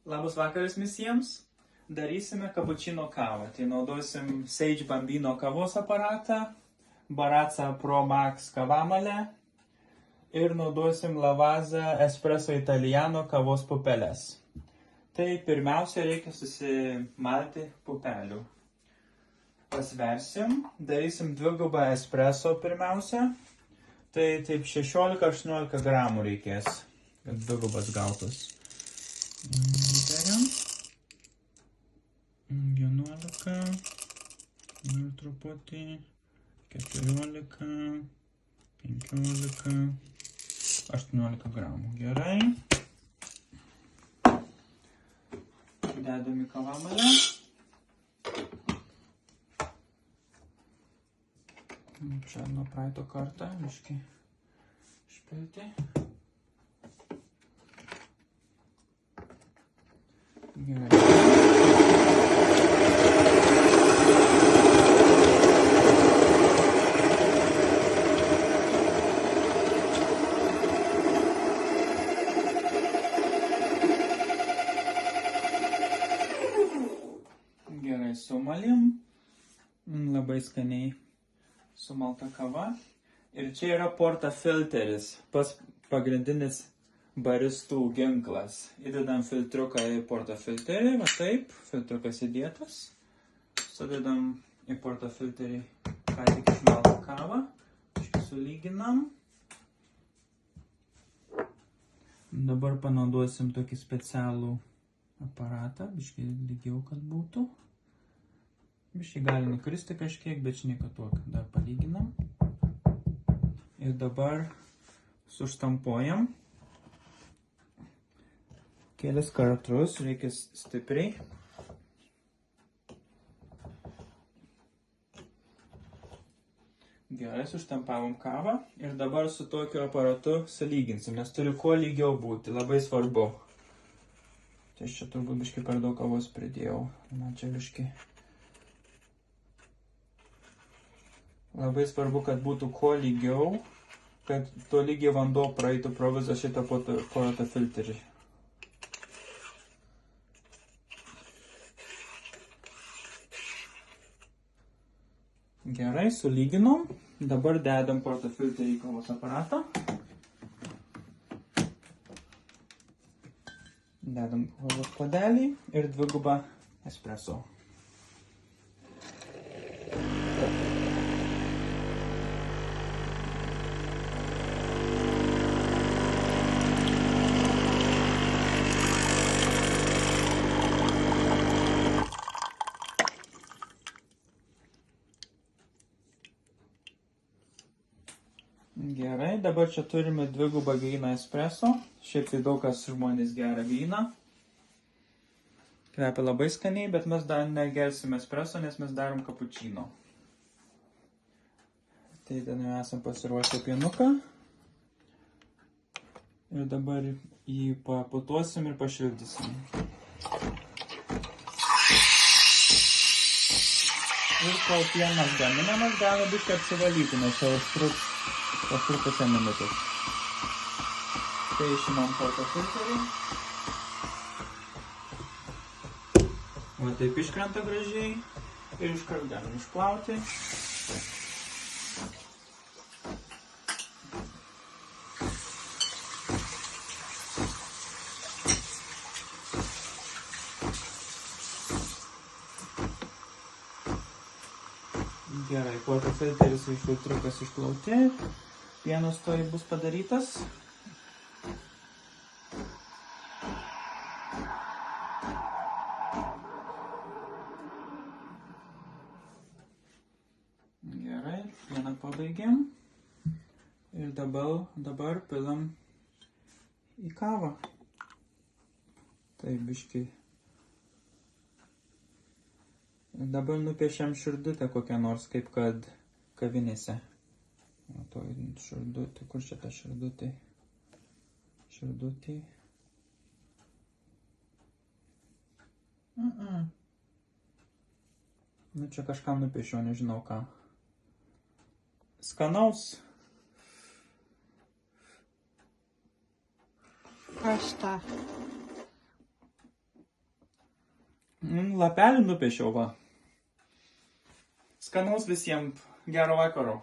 Labas vakaras visiems. Darysime kapučino kavą. Tai naudosim Sage Bambino kavos aparatą, Baratza Pro Max kavamalę ir naudosim Lavazza Espresso Italiano kavos pupeles. Tai pirmiausia reikia susimalti pupelių. Pasversim, darysim dvigubą espresso pirmiausia. Tai taip 16-18 gramų reikės, kad dvigubas gautas. Įdariam. 11, ir truputį, 14, 15, 18 gramų. Gerai. Dedam į kavamalę. Čia nuo praeito kartą, biškį išpilti. Gerai. Gerai sumalim. Labai skaniai sumalta kava. Ir čia yra portafilteris, pats pagrindinis baristų ginklas. Įdedam filtriuką į portafilterį, va taip, filtriukas įdėtas. Sudedam į portafilterį ką tik išmaltą kavą, sulyginam. Dabar panaudosim tokį specialų aparatą, biškai lygiau, kad būtų. Biškai gali nukristi kažkiek, bet nieko tokio. Dar palyginam. Ir dabar suštampuojam. Kelis kartus, reikia stipriai. Gerai, suštampavom kavą. Ir dabar su tokiu aparatu sulyginsim, nes turi kuo lygiau būti, labai svarbu. Tai aš čia turbūt biškai per daug kavos pridėjau. Man čia biškai. Labai svarbu, kad būtų kuo lygiau, kad to lygiai vanduo praeitų pro visą šitą portafilterį. Gerai, sulyginom. Dabar dedam portafilterį į kavos aparatą. Dedam kavos puodelį ir dvigubą espresso. Gerai, dabar čia turime dvigubą gryną espresso. Šiaip tai daug kas žmonės geria gryną. Kvepia labai skaniai, bet mes dar negersim espresso, nes mes darom kapučino. Tai ten jau esam pasiruošę pienuką. Ir dabar jį paputuosim ir pašildysim. Ir kol pienas gaminamas, gali biškai apsivalyti, nes čia užtruks pusę minutės. Tai išimam portafilterį. Va taip iškrenta gražiai. Ir iškart galim išplauti. Gerai, portafilteris ir filtriukas išplauti. Pienas toj bus padarytas. Gerai, pieną pabaigėm. Ir dabar pilam į kavą. Tai biškai. Dabar nupiešiam širdutę kokią nors, kaip kad kavinėse. O to širdutė, kur čia ta širdutė? Širdutė. Nu čia kažkam nupiešiau, nežinau ką. Skanaus. Pasta. Lapelį nupiešiau va. Skanaus visiems. Gero vakaro.